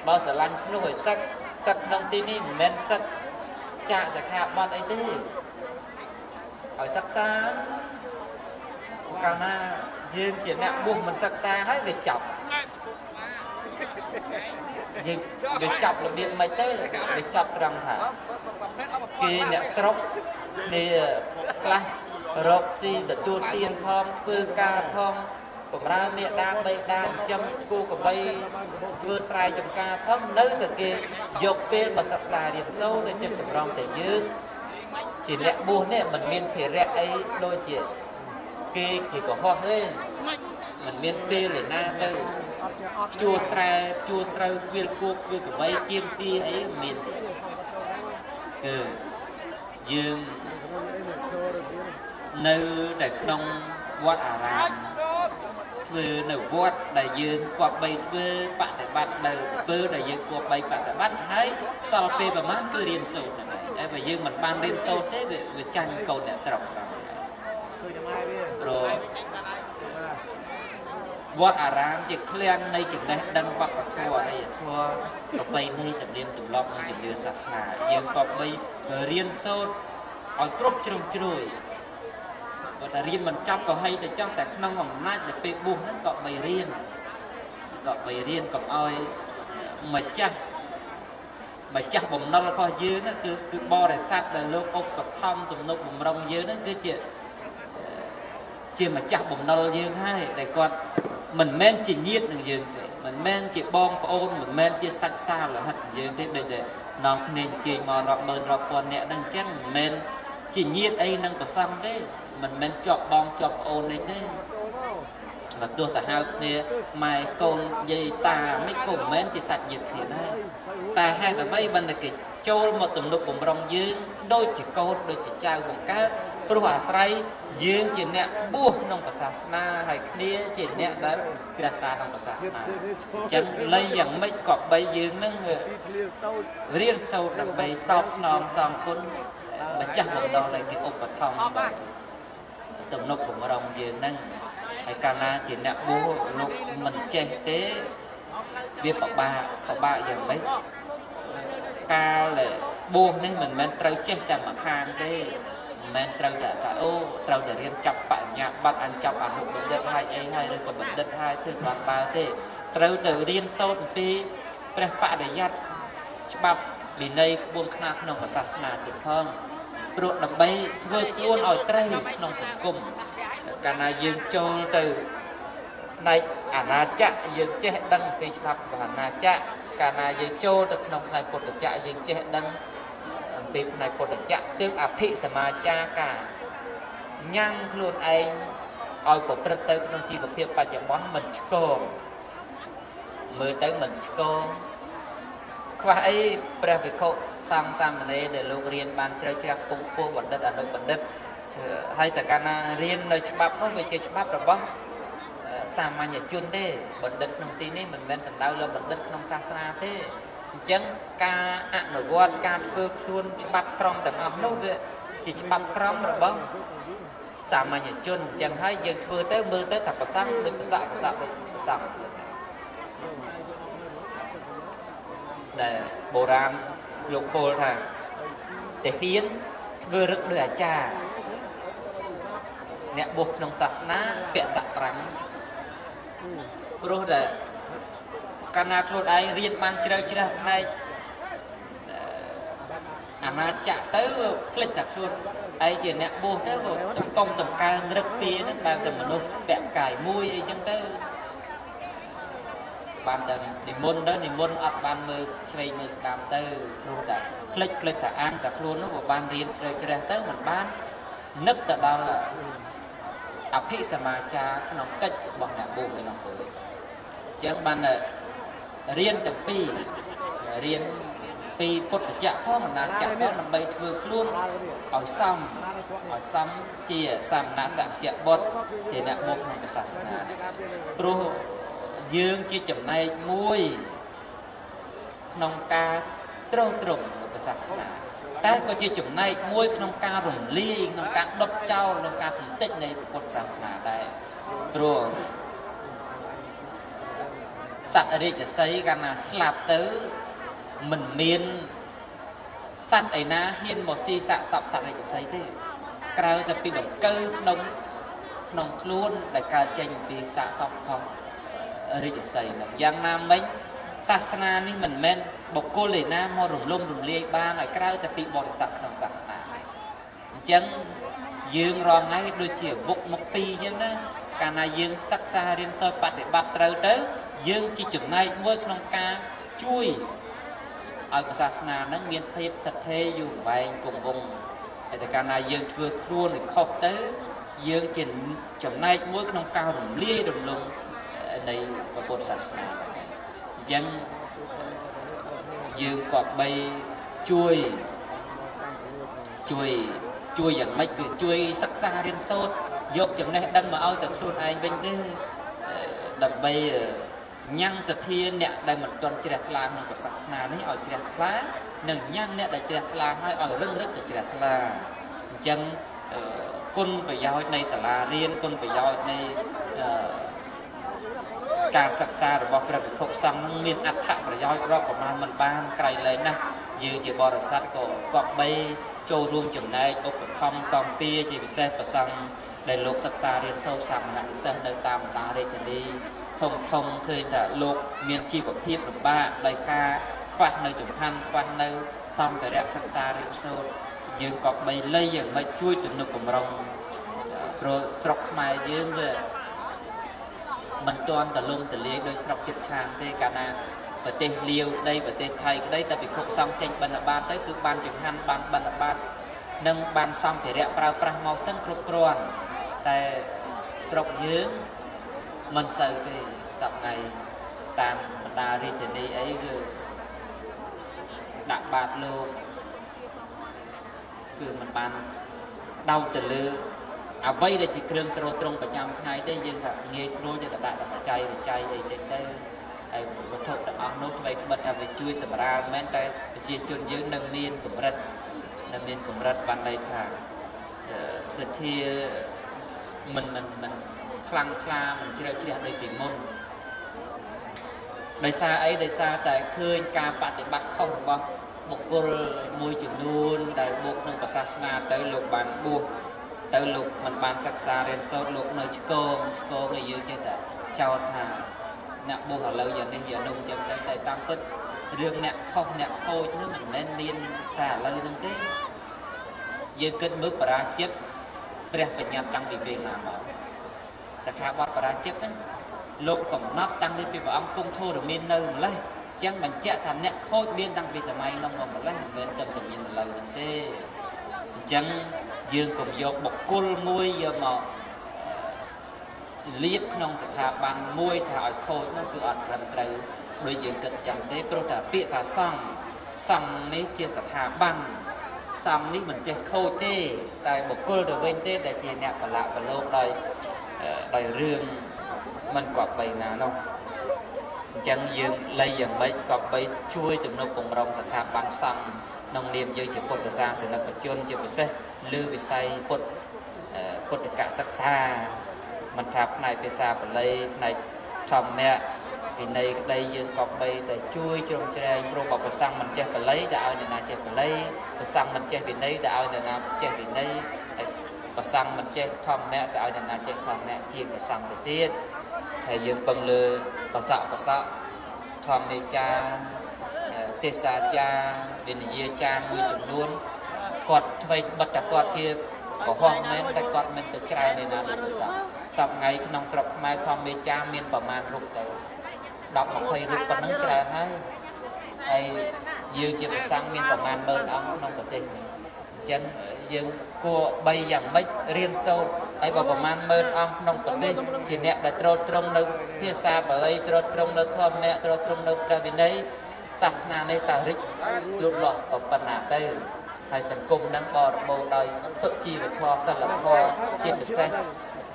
បើស្រឡាញ់នោះឲ្យសឹកក្នុងទីនេះមិនមែនសឹកចាក់សិក្ខាបទអីទេឲ្យសិក្សាកាលណាយើងជាអ្នកបួសមិនសិក្សាហើយវាចាប់យើងវាចាប់របៀបមិនទេវាចាប់ត្រង់ថាគេអ្នកស្រុកនេះខ្លះរកស៊ីទទួលទានផងធ្វើការផងបំរើមេដាបៃតាចិញ្ចឹមគូក្របីធ្វើស្រែចម្ការផងនៅតែគេយកពេលមកសិក្សារៀនសូត្រទៅចិត្តតម្រង់តែយើងជាអ្នកបួសនេះមិនមានភារៈអីដូចជាគេជាកុហកទេមិនមានពេលឯណាទៅជួស្រែជួស្រូវខ្វៀលគោខ្វៀលក្របីជាងទីអីមានទេគឺយើងនៅតែក្នុងវត្តអារាមធ្វើនៅវត្តដែលយើងគប្បីធ្វើបដិបត្តិនៅពេលដែលយើងគប្បីបដិបត្តិហើយសល់ពេលប្រហែលគឺរៀនសូត្រហ្នឹងហើយតែបើយើងមិនបានរៀនសូត្រទេវាចាញ់កូនអ្នកស្រុកហ្នឹងព្រោះវត្តអារាមជាឃ្លាំងនៃចំណេះដឹងវប្បធម៌ហើយធម៌ប្រពៃណីទំនៀមទម្លាប់និងជំនឿសាសនាយើងក៏បីរៀនសូត្រឲ្យគ្រប់ជ្រុងជ្រោយបើតែរៀនមិនចប់ក៏ហីទៅចោះតែក្នុងអំណាចនៃពេលបួសហ្នឹងក៏បីរៀនកុំឲ្យម្ចាស់បំណុលរបស់យើងហ្នឹងគឺបរិស័ទដែលលោកឧបត្ថម្ភទំនុកបំរុងយើងហ្នឹងគឺជាម្ចាស់បំណុលយើងហើយដែលគាត់មិនមែនជាញាតិនឹងយើងទេមិនមែនជាបងប្អូនមិនមែនជាសាច់សាលហិតយើងទេដូចតែនាំគ្នាជិះមករាប់ម៉ឺនរាប់ពាន់នាក់ហ្នឹងអញ្ចឹងមិនមែនជាញាតិអីនឹងប្រសងទេមិនមែនជាប់បងជាប់ប្អូននេះទេបើទោះតែហៅគ្នាម៉ែកូនយាយតាមិនក៏មិនមែនជាសាច់ញាតិគ្នាដែរតែហេតុអ្វីបានតែគេចូលមកទំនុកបំរុងយើងដូចជាកូនដូចជាចៅបង្កើតព្រោះអាស្រ័យយើងជាអ្នកបួសក្នុងសាសនាហើយគ្នាជាអ្នកដែលជ្រះថ្លាក្នុងសាសនាអញ្ចឹងលៃយ៉ាងម៉េចក៏បីយើងនឹងរៀនសូត្រដើម្បីតបស្នងសងគុណម្ចាស់បំណុលដែលគេឧបត្ថម្ភទំនុកបំរុងយើងហ្នឹងហើយកាលណាជាអ្នកបួសលោកមិនចេះទេវាពិបាកយ៉ាងម៉េចកាលបួសនេះមិនមែនត្រូវចេះតែមួយខាងទេមិនមែនត្រូវតែថាអូត្រូវតែរៀនចាប់បញ្ញាបត្រអញចាប់អនុបណ្ឌិតហើយអីហើយឬក៏បណ្ឌិតហើយធ្វើគាត់បើទេត្រូវទៅរៀនសូត្រអំពីព្រះបរិយ័តច្បាប់វិន័យក្បួនខ្នាតក្នុងសាសនាទៀតផងព្រោះដើម្បីធ្វើខ្លួនឲ្យត្រូវក្នុងសង្គមកាលណាយើងចូលទៅផ្នែកអាណាចក្រយើងចេះដឹងពីច្បាប់របស់អាណាចក្រកាលណាយើងចូលទៅក្នុងផ្នែកពុទ្ធចក្រយើងចេះដឹងអំពីផ្នែកពុទ្ធចក្រទើបអភិសមាចារការញ៉ាំងខ្លួនឯងឲ្យប្រព្រឹត្តទៅក្នុងជីវភាពបច្ចុប្បន្នមិនឆ្កងមើលទៅមិនឆ្កងខ្វះអីព្រះភិក្ខុសង្ឃសាមណេរដែលលោករៀនបានជ្រៅជ្រះពុះពោះបណ្ឌិតអនុបណ្ឌិតហើយតែកាលណារៀននៅច្បាប់នោះវាជាច្បាប់របស់សាមញ្ញជនទេបណ្ឌិតក្នុងទីនេះមិនមែនសំដៅលើបណ្ឌិតក្នុងសាសនាទេអញ្ចឹងការអនុវត្តការធ្វើខ្លួនច្បាប់ក្រមទាំងអស់នោះវាជាច្បាប់ក្រមរបស់សាមញ្ញជនអញ្ចឹងហើយយើងធ្វើទៅមើលទៅថាប្រសង់ដូចប្រសង់ដូចប្រសង់ដែលបុរាណលោកពោលថាទាហានធ្វើរឹកដោយអាចារ្យអ្នកបួសក្នុងសាសនាពាក់ស័ក្តិប្រាំងព្រោះតែកាលណាខ្លួនឯងរៀនបានជ្រៅជ្រះផ្នែកអាណាចក្រទៅភ្លេចតែខ្លួនឯងជាអ្នកបួសទៅកុំតម្កើងរឹកពីហ្នឹងបែបតែមនុស្សពាក់កាយមួយអីចឹងទៅបានតែនិមន្តអត់បានមើលឆ្វេងមើលស្ដាំទៅព្រោះតែភ្លេចតែអានតែខ្លួននោះក៏បានរៀនជ្រៅជ្រះទៅមិនបាននឹកទៅដល់អភិសមាចារក្នុងកិច្ចរបស់អ្នកបួសឯនោះទៅអញ្ចឹងបានរៀនទាំងពីររៀន ពីពុទ្ធចក្រផងអនាចក្រផងដើម្បីធ្វើខ្លួនឲ្យសមជាសាមណសក្យបុត្រជាអ្នកបួសក្នុងសាសនាព្រោះយើងជាចំណែកមួយក្នុងការត្រង់ក្នុងសាសនាតែក៏ជាចំណែកមួយក្នុងការរំលាយក្នុងការដុតចោលក្នុងការកំទេចនៃពុទ្ធសាសនាដែរព្រោះសត្វរាជសីកាលណាស្លាប់ទៅមិនមានសត្វឯណាហ៊ានមកស៊ីសាកសពសត្វរាជសីទេក្រៅតែពីដង្កូវក្នុងខ្លួនដែលកើតចេញពីសាកសពរបស់រាជសីហ្នឹងយ៉ាងណាមិញសាសនានេះមិនមែនបុគ្គលឯណាមករំលំរំលាយបានឲ្យក្រៅតែពីបរិស័ទក្នុងសាសនាទេអញ្ចឹងយើងរាល់ថ្ងៃដូចជាវុកមកពីរអញ្ចឹងណាកាលណាយើងសិក្សារៀនសូត្របប្រតិបត្តិត្រូវទៅយើងជាចំណែកមួយក្នុងការជួយឲ្យសាសនាហ្នឹងមានភាពថិតថេរយូរអង្វែងគង់វង្សហើយតែកាលណាយើងធ្វើខ្លួនឲ្យខុសទៅយើងជាចំណែកមួយក្នុងការរំលាយរំលំនៃពុទ្ធសាសនាហ្នឹងឯងអញ្ចឹងយើងក៏បីជួយយ៉ាងម៉េចគឺជួយសិក្សារៀនសូត្រយកចំណេះដឹងមកឲ្យទៅខ្លួនឯងវិញទេដើម្បីញ៉ាំងសទ្ធាអ្នកដែលមិនទាន់ជ្រះថ្លាក្នុងសាសនានេះឲ្យជ្រះថ្លានិងញ៉ាំងអ្នកដែលជ្រះថ្លាហើយឲ្យរឹងរឹកទៅជ្រះថ្លាអញ្ចឹងគុណប្រយោជន៍នៃសាលារៀនគុណប្រយោជន៍នៃការសិក្សារបស់ព្រះភិក្ខុសង្ឃនឹងមានអត្ថប្រយោជន៍រាប់ប្រមាណមិនបានក្រៃលែងណាស់យើងជាបរិស័ទក៏គប្បីចូលរួមចំណែកឧបត្ថម្ភកំពាជាពិសេសប្រសង់ដែលលោកសិក្សារៀនសូត្រសាមណនិសិស្សនៅតាមបណ្ដារាជធានីធំឃើញថាលោកមានជីវភាពលំបាកដោយការខ្វះនៅចំហាន់ខ្វះនៅសម្ភារៈសិក្សារៀនសូត្រយើងក៏បីលៃយ៉ាងម៉េចជួយទំនុកបំរុងព្រោះស្រុកខ្មែរយើងវាមិនទាន់តលំទលាយដោយស្រុកជិតខាងទេកាលណាប្រទេសលាវក្តីប្រទេសថៃក្តីតែភិក្ខុសង្ឃចេញបិណ្ឌបាតទៅគឺបានចង្ហាន់បានបិណ្ឌបាតនិងបានសម្ភារៈប្រើប្រាស់មកសិនគ្រប់គ្រាន់តែស្រុកយើងមិនសូវទេសប្តាហ៍តាមបណ្ដារាជធានីអីគឺដាក់បាតលោកគឺមិនបានដោតទៅលើអ្វីដែលជាគ្រឿងទ្រទ្រង់ប្រចាំថ្ងៃទេយើងថាងាយស្រួលចេះតែដាក់តែបច្ច័យអីចេញទៅហើយវត្ថុទាំងអស់នោះថ្មីត្បិតថាវាជួយសម្រាលមែនតែប្រជាជនយើងនៅមានកម្រិតបានន័យថាសទ្ធាមិនខ្លាំងក្លាមិនជ្រៅជ្រះដូចពីមុនដោយសារអីដោយសារតែឃើញការបប្រតិបត្តិខុសរបស់បុគ្គលមួយចំនួនដែលបួសក្នុងសាសនាទៅលោកបានបួសទៅលោកមិនបានសិក្សារៀនសូត្រលោកនៅឆ្កងនេះយើងចេះតែចោទថាអ្នកបួសឥឡូវយ៉ាងនេះយ៉ាងនោះអញ្ចឹងតែតាមពិតរឿងអ្នកខុសអ្នកខូចនោះមិនមែនមានតែឥឡូវហ្នឹងទេយើងគិតមើលបរាជិតព្រះបញ្ញត្តិតាំងពីពេលណាមកសិក្ខាបទបរាជិតហ្នឹងលោកកំណត់តាំងពីព្រះអង្គគង់ធរមាននៅម្លេះអញ្ចឹងបញ្ជាក់ថាអ្នកខូចមានតាំងពីសម័យនោះមកម្លេះមិនមែនតែមានឥឡូវហ្នឹងទេអញ្ចឹងយើងកុំយកបុគ្គលមួយយកមកលៀបក្នុងស្ថាប័នមួយថាឲ្យខូចនោះគឺអត់ត្រឹមត្រូវដូចយើងគិតចឹងទេព្រោះតែពាក្យថាសង្ឃនេះជាស្ថាប័នសង្ឃនេះមិនចេះខូចទេតែបុគ្គលទៅវិញទេដែលជាអ្នកប្រឡាក់ប្រឡូកដោយរឿងមិនគប្បីណានោះអញ្ចឹងយើងលៃយ៉ាងម៉េចគប្បីជួយទំនុកបំរុងស្ថាប័នសង្ឃក្នុងនាមយើងជាពុទ្ធសាសនិកជនជាពិសេសលើវិស័យពុទ្ធកសិក្សាមិនថាផ្នែកភាសាបាលីផ្នែកធម្មៈវិន័យក្តីយើងក៏បីតែជួយជ្រោមជ្រែងព្រោះបើប្រសង់មិនចេះបាលីតែឲ្យអ្នកណាចេះបាលីប្រសង់មិនចេះវិន័យតែឲ្យអ្នកណាចេះវិន័យហើយប្រសង់មិនចេះធម្មៈតែឲ្យអ្នកណាចេះធម្មៈជាប្រសង់ទៅទៀតហើយយើងពឹងលើប្រសក់ធម្មេចារទេសសាចារវិនយាចារមួយចំនួនគាត់ថ្មីបិទតែគាត់ជាកុហកមែនតែគាត់មិនទៅច្រើនឯណាដូចប្រសង់សប្ងៃក្នុងស្រុកខ្មែរធម្មេចារមានប្រមាណរូបទៅ10-20រូបប៉ុណ្ណឹងច្រើនហើយយើងជាប្រសង់មានប្រមាណ10000អង្គក្នុងប្រទេសនេះអញ្ចឹងយើងគួរបីយ៉ាងម៉េចរៀនសូត្រហើយបើប្រមាណ10000អង្គក្នុងប្រទេសជាអ្នកដែលត្រួតត្រងនៅភាសាបាលីត្រួតត្រងនៅធម្មៈត្រួតត្រងនៅព្រះវិន័យ សាសនានេះតើរិចលូតលាស់ប៉ុណ្ណាទៅហើយសង្គមនឹងបរិបូរណ៍ដោយសុជីវធម៌សិលធម៌ជាពិសេស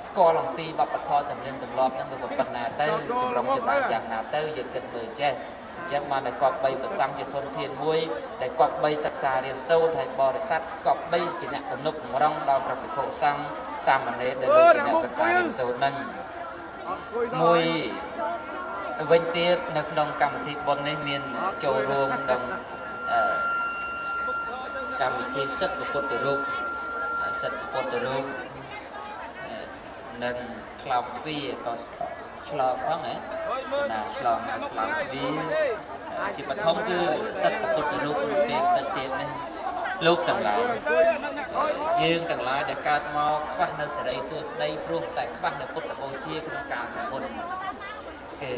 ស្គាល់អំពីវប្បធម៌ទំនៀមទម្លាប់នឹងវាប៉ុណ្ណាទៅចម្រុងចម្រើនយ៉ាងណាទៅយើងគិតមើលចេះអញ្ចឹងបានតែគប្បីប្រសង់ជាធនធានមួយដែលគប្បីសិក្សារៀនសូត្រហើយបរិស័ទគប្បីជាអ្នកទំនុកបំរុងដល់ព្រះភិក្ខុសង្ឃសាមណេរដែលលោកជាអ្នកសិក្សារៀនសូត្រនឹងមួយវិញទៀតនៅក្នុងកម្មវិធីបុណ្យនេះមានចូលរួមក្នុងកម្មវិធីសិទ្ធិពុទ្ធរូបសិទ្ធិពុទ្ធរូបនិងក្លោបទ្វាក៏ឆ្លងផងណាឆ្លងនៅក្លោបទ្វាជាបឋមគឺសិទ្ធិពុទ្ធរូបពេលទឹកទៀតនេះលោកទាំងឡាយយើងទាំងឡាយដែលកើតមកខ្វះនៅសេរីសួស្តីព្រោះតែខ្វះនៅពុទ្ធបូជាក្នុងការបុណ្យគឺ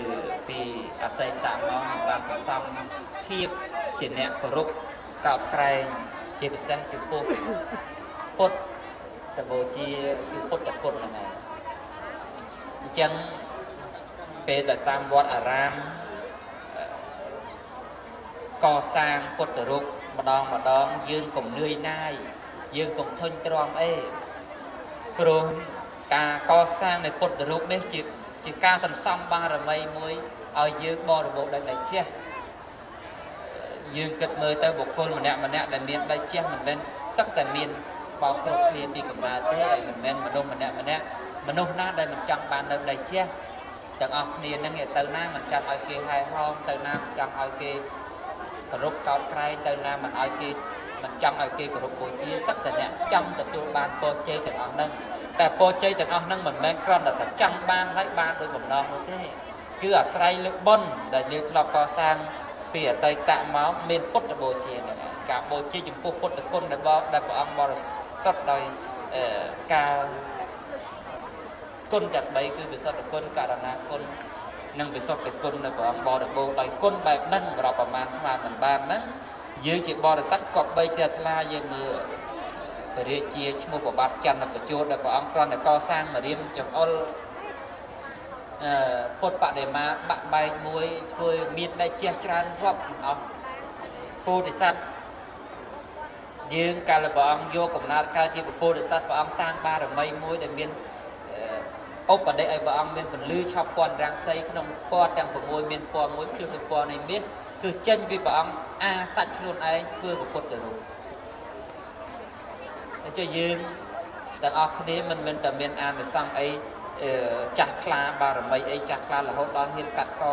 ពីអតីតមកបានសន្សំភាពជាអ្នកគោរពកោតក្រែងជាពិសេសចំពោះពុទ្ធបូជាគឺពុទ្ធគុណហ្នឹងឯងអញ្ចឹងពេលដែលតាមវត្តអារាមកសាងពុទ្ធរូបម្ដងយើងកុំនឿយណាយយើងកុំធុញទ្រាំអីព្រោះការកសាងនៃពុទ្ធរូបនេះជាការសន្សំបារមីមួយឲ្យយើងបរិបូរណ៍ដោយដៃជះយើងគិតមើលទៅបុគ្គលម្នាក់ដែលមានដៃជះមិនមែនសឹកតែមានបោកគ្រប់គ្នាពីកម្រិតទេហើយមិនមែនមនុស្សម្នាក់មនុស្សណាដែលមិនចង់បាននៅដៃជះទាំងអស់គ្នានឹងទៅណាមិនចង់ឲ្យគេហែហោមទៅណាមិនចង់ឲ្យគេគោរពកោតក្រែងទៅណាមិនឲ្យគេមិនចង់ឲ្យគេគោរពបូជាសឹកតែអ្នកចង់ទទួលបានពរជ័យទាំងអស់ហ្នឹងតែពរជ័យទាំងអស់ហ្នឹងមិនមែនគ្រាន់តែចង់បានហើយបានដោយបំណងនោះទេគឺអាស្រ័យលើបុណ្យដែលយើងធ្លាប់កសាងពីអតីតមកមានពុទ្ធបូជាហ្នឹងឯងការបូជាចំពោះពុទ្ធគុណដែលព្រះអង្គបរិសុទ្ធដោយការគុណទាំង3គឺវិសុទ្ធគុណករណាគុណនិងវិសុទ្ធគុណនៅព្រះអង្គបរិបូរណ៍ដោយគុណបែបហ្នឹងរាប់ប្រមាណស្មើមិនបានហ្នឹងយើងជាបរិស័ទក៏បីជាថ្លាយើងមើលព្រះរាជាឈ្មោះប្របាទចន្ទបញ្ជោតដែលព្រះអង្គគ្រាន់តែកសាងមរៀមចង្អុលពុទ្ធបដិមាបាក់បែកមួយធ្វើមានតែជះច្រើនរាប់អស់ពោធិសត្វយើងកាលព្រះអង្គយកកំណើតកើតជាពោធិសត្វព្រះអង្គសាងបារមីមួយដែលមានឧបដិឲ្យព្រះអង្គមានពលឺឆប់ពណ៌រាំងសីក្នុងពណ៌ទាំង6មានពណ៌មួយភ្លឺពីពណ៌នៃមាសគឺចេញពីព្រះអង្គអាសាច់ខ្លួនឯងធ្វើពុទ្ធរូបតែចុះយើងទាំងអស់គ្នាមិនមែនតែមានអានិសង្សអីចាស់ខ្លាបារមីអីចាស់ខ្លារហូតដល់ហ៊ានកាត់ក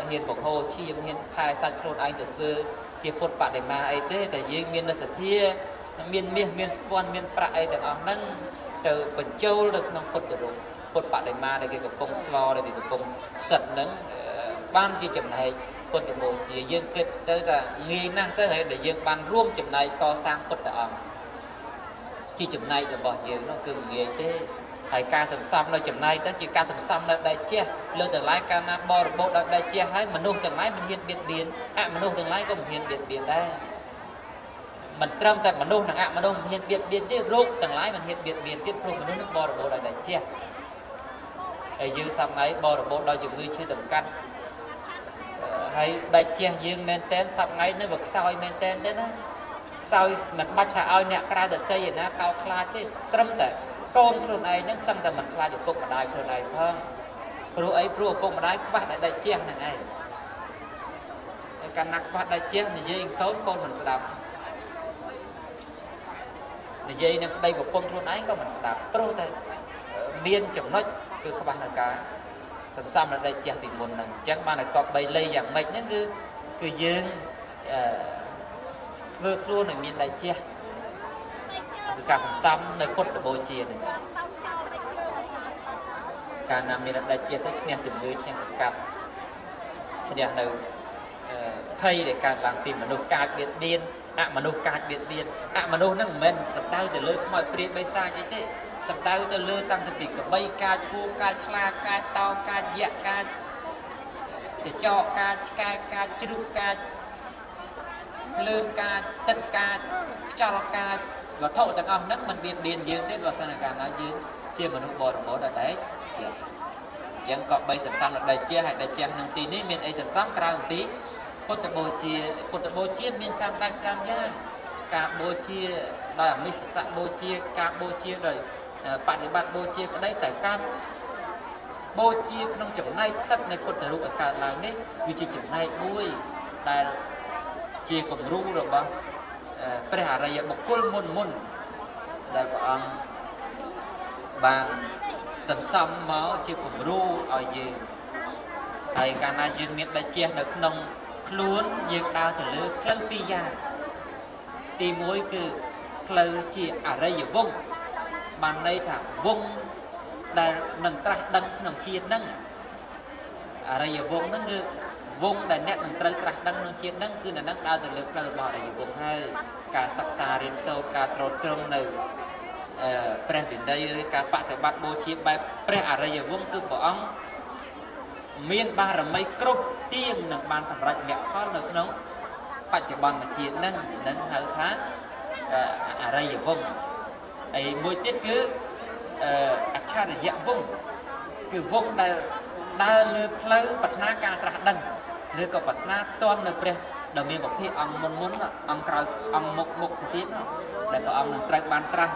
ហ៊ានបង្ហូរឈាមហ៊ានខែសាច់ខ្លួនឯងទៅធ្វើជាពុទ្ធបដិមាអីទេតែយើងមានសទ្ធាមានមាសមានស្ពាន់មានប្រាក់អីទាំងអស់ហ្នឹងទៅបញ្ចូលនៅក្នុងពុទ្ធរូបពុទ្ធបដិមាដែលគេកំពុងស្លដែលគេកំពុងសិតហ្នឹងបានជាចំណែកពុទ្ធបូជាយើងគិតទៅថាងាយណាស់ទៅហើយដែលយើងបានរួមចំណែកកសាងពុទ្ធអង្គជាចំណែករបស់យើងនោះគឺមិនងាយទេហើយការសន្សំនៅចំណែកទៅជាការសន្សំនៅដៃជះលើទាំងឡាយកាលណាបរិបូរណ៍ដោយដៃជះហើយមនុស្សទាំងឡាយមិនហ៊ានបៀតបៀនអមនុស្សទាំងឡាយក៏មិនហ៊ានបៀតបៀនដែរមិនត្រឹមតែមនុស្សនិងអមនុស្សមិនហ៊ានបៀតបៀនទេរោគទាំងឡាយមិនហ៊ានបៀតបៀនទៀតព្រោះមនុស្សនឹងបរិបូរណ៍ដោយដៃជះហើយយើងសប្ងៃបរិបូរណ៍ដោយជំងឺឈឺតម្កាត់ហើយដាច់ជះយើងមែនតែនសប្ងៃនៅវាខ្សោយមែនតែនទេណាខ្សោយមិនបាច់ថាឲ្យអ្នកក្រៅដតីឯណាកោតខ្លាចទេត្រឹមតែកូនខ្លួនឯងហ្នឹងសឹងតែមិនខ្លាចឪពុកម្ដាយខ្លួនឯងផងព្រោះអីព្រោះឪពុកម្ដាយខ្វះតែដាច់ជះហ្នឹងឯងហើយកាលណាខ្វះដាច់ជះនិយាយកូនមិនស្ដាប់និយាយនឹងប្តីប្រពន្ធខ្លួនឯងក៏មិនស្ដាប់ព្រោះតែមានចំណុចគឺខ្វះនៅការសន្សំនៅដាច់ជះពីមុនហ្នឹងអញ្ចឹងបានតែកប់3លេយ៉ាងម៉េចហ្នឹងគឺយើងធ្វើខ្លួនឲ្យមានដាច់ជះគឺការសន្សំនៅពុទ្ធបូជានេះការណាមានដាច់ជះទៅឈ្នះជំងឺឈ្នះកាត់ឈ្នះនៅភ័យដែលកើតឡើងពីមនុស្សកាចបៀតបៀនអមនុស្សកាចបៀតបៀនអមនុស្សហ្នឹងមិនមែនសំដៅទៅលើខ្មោចព្រាយបិសាចអីទេសំដៅទៅលើតាំងពីក្របីកាចគួរកាចខ្លាកាចតោកាចយៈកាចចចកកាចឆ្កែកាចជ្រូកកាចលឿនកាចទឹកកាចខ្យល់កាចវត្ថុទាំងអស់ហ្នឹងមិនបៀតបៀនយើងទេបើសិនកាលណាយើងជាមនុស្សបរិបូរណ៍ដែរជាអញ្ចឹងក៏បីសន្សំដល់ជះហើយដល់ជះក្នុងទីនេះមានអីសន្សំក្រៅពីព ពុទ្ធបូជាមានចាំបាច់5យ៉ាងការបូជាដោយអមិសស័កបូជាការបូជាដោយបដិបត្តិបូជាក្តីតែការបូជាក្នុងចំណែកសិទ្ធនៃពុទ្ធរូបឲ្យកើតឡើងនេះវាជាចំណែកមួយដែលជាគំរូរបស់ព្រះអរិយបុគ្គលមុនដែលព្រះអង្គបានសន្សំមកជាគំរូឲ្យយើងហើយកាលណាយើងមានដៃជះនៅក្នុងខ្លួនយើងដើរទៅលើផ្លូវពីរយ៉ាងទី1គឺផ្លូវជាអរិយវង្សបានន័យថាវង្សដែលនឹងត្រាស់ដឹងក្នុងជាតិហ្នឹងអរិយវង្សហ្នឹងគឺវង្សដែលអ្នកនឹងត្រូវត្រាស់ដឹងក្នុងជាតិហ្នឹងគឺអ្នកនឹងដើរទៅលើផ្លូវរបស់អរិយវង្សហើយការសិក្សារៀនសូត្រការត្រួតត្រងនៅព្រះវិន័យឬការបប្រតិបត្តិបូជាបែបព្រះអរិយវង្សគឺព្រះអង្គមានបារមីគ្រប់ទៀងនឹងបានសម្រេចមគ្គផលនៅក្នុងបច្ចុប្បន្នជាតិហ្នឹងនឹងហៅថាអរិយវង្សហើយមួយទៀតគឺអច្ឆរិយវង្សគឺវង្សដែលដើរលើផ្លូវប្រាថ្នាការត្រាស់ដឹងឬក៏ប្រាថ្នាទាន់នៅព្រះដ៏មានពភៈអង្គមុនអង្គក្រោយអង្គមុខទៅទៀតដែលព្រះអង្គនឹងត្រូវបានត្រាស់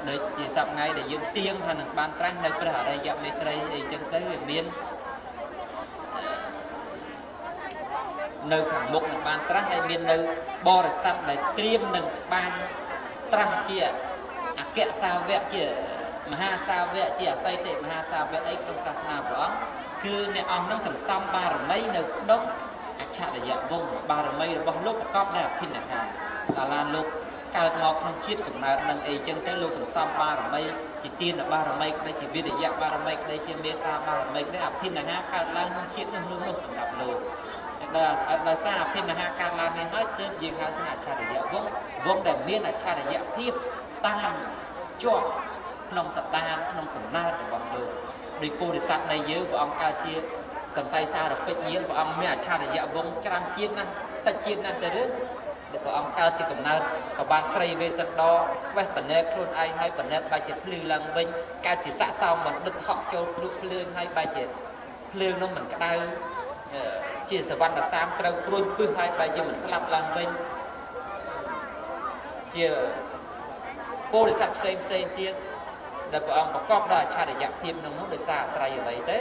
ដូចជាសប្តាហ៍ថ្ងៃដែលយើងទៀងថានឹងបានត្រាស់នៅព្រះអរិយមេត្រីអីចឹងទៅវាមាននៅខាងមុខនឹងបានត្រាស់ហើយមាននៅបរិស័ទដែលត្រៀមនឹងបានត្រាស់ជាអគ្គសាវកជាមហាសាវកជាអសីតិមហាសាវកអីក្នុងសាសនាព្រះអង្គគឺអ្នកអង្គនឹងសន្សំបារមីនៅក្នុងអច្ឆរិយវង្សបារមីរបស់លោកប្រកបដោយអភិនិហាកាលណាលោកកើតមកក្នុងជាតិកំណើតនឹងអីចឹងទៅលោកសន្សំបារមីជាទានបារមីក្តីជាវិរិយៈបារមីក្តីជាមេត្តាបារមីក្តីអភិនិហាកើតឡើងក្នុងជាតិនោះសម្រាប់លោកដោយសារអភិនិហាកើតឡើងនេះហើយទើបយើងហៅថាអច្ឆរិយវង្សវង្សដែលមានអច្ឆរិយភាពតាមជាប់ក្នុងសតានក្នុងកំណើតរបស់លោកដោយពុរិស័ទនៃយើងព្រះអង្គកើតជាកំសៃសារពេជ្រញាណព្រះអង្គមានអច្ឆរិយវង្សច្រើនជាតិណាស់តិចជាតិណាស់ទៅឬព្រះអង្គកើតជាកំណើតប្របាទស្រីវេស្សន្តរខ្វេះបណែកខ្លួនឯងហើយបណែកបែរជាភ្លឺឡើងវិញកើតជាស័ក្តិសមបណ្ឌិតហក់ចូលភ្លុកភ្លើងហើយបែរជាភ្លើងនោះមិនក្តៅជាសវណ្ណសាមត្រូវព្រួយពឹសហើយបែរជាមិនស្លាប់ឡើងវិញជាពុរិស័ទផ្សេងទៀតដែលព្រះអង្គប្រកបដោយអច្ឆរិយភាពក្នុងនោះដោយសារអាស្រ័យអ្វីទេ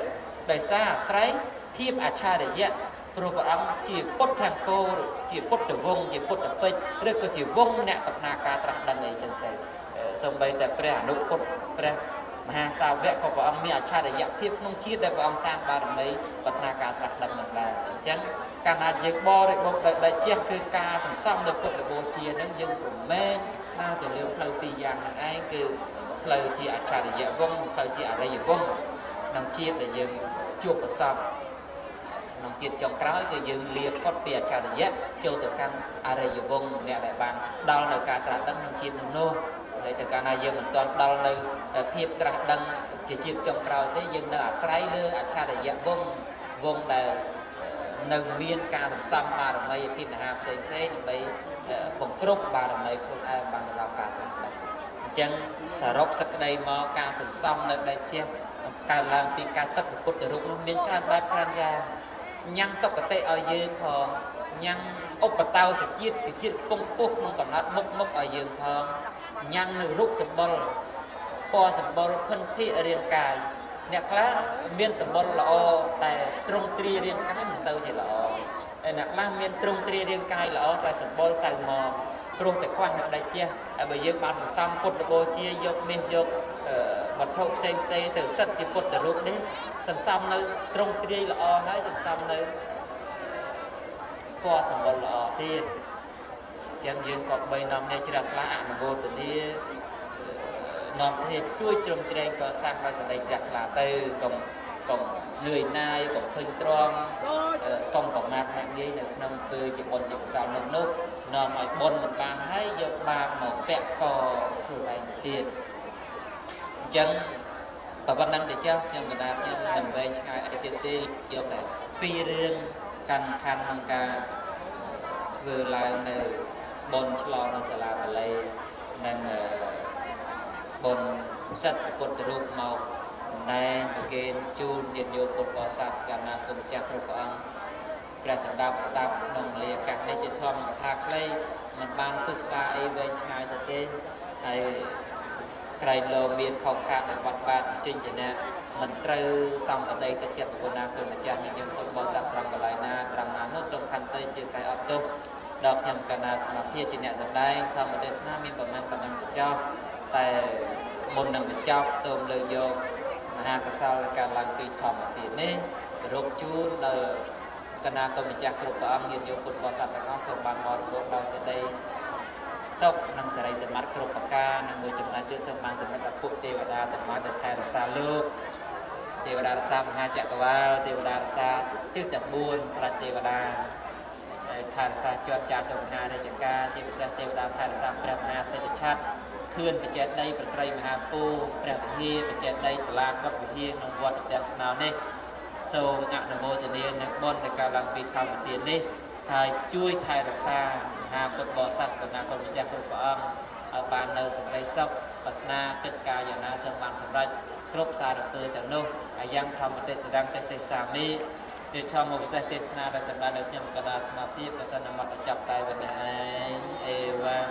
ដោយសារអាស្រ័យភាពអច្ឆរិយៈព្រោះព្រះអង្គជាពុទ្ធអង្គរជាពុទ្ធវង្សជាពុទ្ធពេជ្រឬក៏ជាវង្សអ្នកប្រាថ្នាការត្រាស់ដឹងអីចឹងទៅសូម្បីតែព្រះអនុពុទ្ធព្រះមហាសាវកក៏ព្រះអង្គមានអច្ឆរិយភាពក្នុងជាតិដែលព្រះអង្គសាងបារមីប្រាថ្នាការត្រាស់ដឹងនឹងដែរអញ្ចឹងកាលណាយើងបរិបោគដោយជះគឺការសន្សំនៅពុទ្ធបូជានឹងយើងពុំមែនដើរទៅលើផ្លូវពីរយ៉ាងហ្នឹងឯងគឺផ្លូវជាអច្ឆរិយវង្សផ្លូវជាអរិយវង្សក្នុងជាតិដែលយើងជួបប្រសពក្នុងជាតិចុងក្រោយគឺយើងលាផុតពីអច្ឆរិយៈចូលទៅកាន់អរិយវង្សអ្នកដែលបានដល់នៅការត្រាស់ដឹងក្នុងជាតិនោះហើយទៅកាលណាយើងមិនទាន់ដល់នៅភាពត្រាស់ដឹងជាជាតិចុងក្រោយទេយើងនៅអាស្រ័យលើអច្ឆរិយៈវង្សដែលនៅមានការសន្សំបារមីអភិនិហាផ្សេងដើម្បីបង្គ្រប់បារមីខ្លួនឯងបានដល់ការត្រាស់ដឹងអញ្ចឹងសរុបសេចក្តីមកការសន្សំនៅដែលជាកើតឡើងពីការសឹកពុទ្ធរូបនោះមានច្រើនបែបច្រើនយ៉ាងញ៉ាំងសុគតិឲ្យយើងផងញ៉ាំងឧបតោសជាតិជាតិខ្ពង់ខ្ពស់ក្នុងកំណត់មុខឲ្យយើងផងញ៉ាំងនៅរូបសម្បុរពណ៌សម្បុរភិនភិរាងកាយអ្នកខ្លះមានសម្បុរល្អតែទ្រង់ទ្រាយរាងកាយមិនសូវជាល្អហើយអ្នកខ្លះមានទ្រង់ទ្រាយរាងកាយល្អតែសម្បុរសៅមកព្រោះតែខ្វះនៅដៃជះហើយបើយើងបានសន្សំពុទ្ធបូជាយកមាសយកវត្ថុផ្សេងទៅសិតជាពុទ្ធរូបនេះសន្សំនៅទ្រង់ទ្រាយល្អហើយសន្សំនៅពណ៌សម្បុរល្អទៀតចឹងយើងក៏បីនាំអ្នកជ្រះថ្លាអនុមោទនានាំគ្នាជួយជ្រោមជ្រែងកសាងដោយសេចក្តីជ្រះថ្លាទៅកុំនឿយណាយកុំឃើញទ្រាំកុំប្រមាថអ្នកងាយនៅក្នុងពេលជាបុណ្យជាកុសលនោះនាំឲ្យបុណ្យមិនបានហើយយកបាបមកពាក់កខ្លួនឯងទៀតអញ្ចឹងប៉ុណ្ណឹងទៅចុះខ្ញុំកណ្ដាលខ្ញុំមិនវែងឆ្ងាយអីទៀតទេយកតែពីររឿងកាន់ខណ្ឌក្នុងការធ្វើឡើងនៅបុណ្យឆ្លងនៅសាលាបាលីនិងបុណ្យសិទ្ធិពុទ្ធរូបមកសម្ដែងប្រគេនជូនញាតិញោមពុទ្ធបរិស័ទកាលណាគុំចាស់គ្រប់ព្រះអង្គ ព្រះសម្ដាប់ស្ដាប់ក្នុងលាកាសនេះជាធម្មថាខ្លីមិនបានពិស្ដារអីវែងឆ្ងាយទៅទេហើយក្រែងលោមានខុសខាតនៃវត្តបាតចិញ្ចនៈមិនត្រូវសំបតីទឹកចិត្តគុណណាគុណម្ចាស់ញាតិញោមពុទ្ធបរិស័ទត្រង់កន្លែងណាត្រង់ណានោះសូមខន្តីជាស្រ័យអត់ទោសដល់ខ្ញុំកណាធម្មភាពជាអ្នកសម្ដែងធម្មទេសនាមានប្រមាណប៉ុណ្ណឹងបញ្ចប់តែមុននឹងបញ្ចប់សូមលើកយកមហាកសលការឡើងពីធម្មភាពនេះរកជូនដល់កណាគុណម្ចាស់គ្រប់ព្រះអង្គញាតិញោមពុទ្ធបរិស័ទទាំងអស់សូមបានបរិភោគដោយសេចក្តីសុខនិងសេរីសម្បត្តិគ្រប់ប្រការនិងមួយចំណែកទៀតសូមបានសម្រាប់ពុទ្ធទេវតាទាំងអស់ដែលថែរក្សាលោកទេវតារក្សាមហាចក្រវាលទេវតារក្សាទិសទាំង4ស្រេចទេវតាហើយថែរក្សាជាប់ចាតុមហារាជការជាពិសេសទេវតាថែរក្សាព្រះមហាសេដ្ឋឆ័ត្រខឿនបច្ចេកដីប្រស្រីមហាពូព្រះវិហារបច្ចេកដីសាលាកុដិវិហារក្នុងវត្តទាំងស្នោនេះសូមអនុមោទនានៅបុណ្យនៃការឡើងពីធម្មទាននេះហើយជួយថែរក្សាមហាពុទ្ធបរិស័ទកណាគុណម្ចាស់គ្រប់ព្រះអង្គឲ្យបាននៅសេចក្តីសុខប្រាថ្នាកិច្ចការយ៉ាងណាសូមបានសម្រេចគ្រប់សារពើទាំងនោះហើយយ៉ាងធម្មទេសដងទេសសាមីដែលធម្មពិសេសទេសនាដែលសម្រាប់ដល់ខ្ញុំកណាអាត្មាភាពប្រសិនមកទៅចាប់តែวันនេះឯងអេវ៉ាំ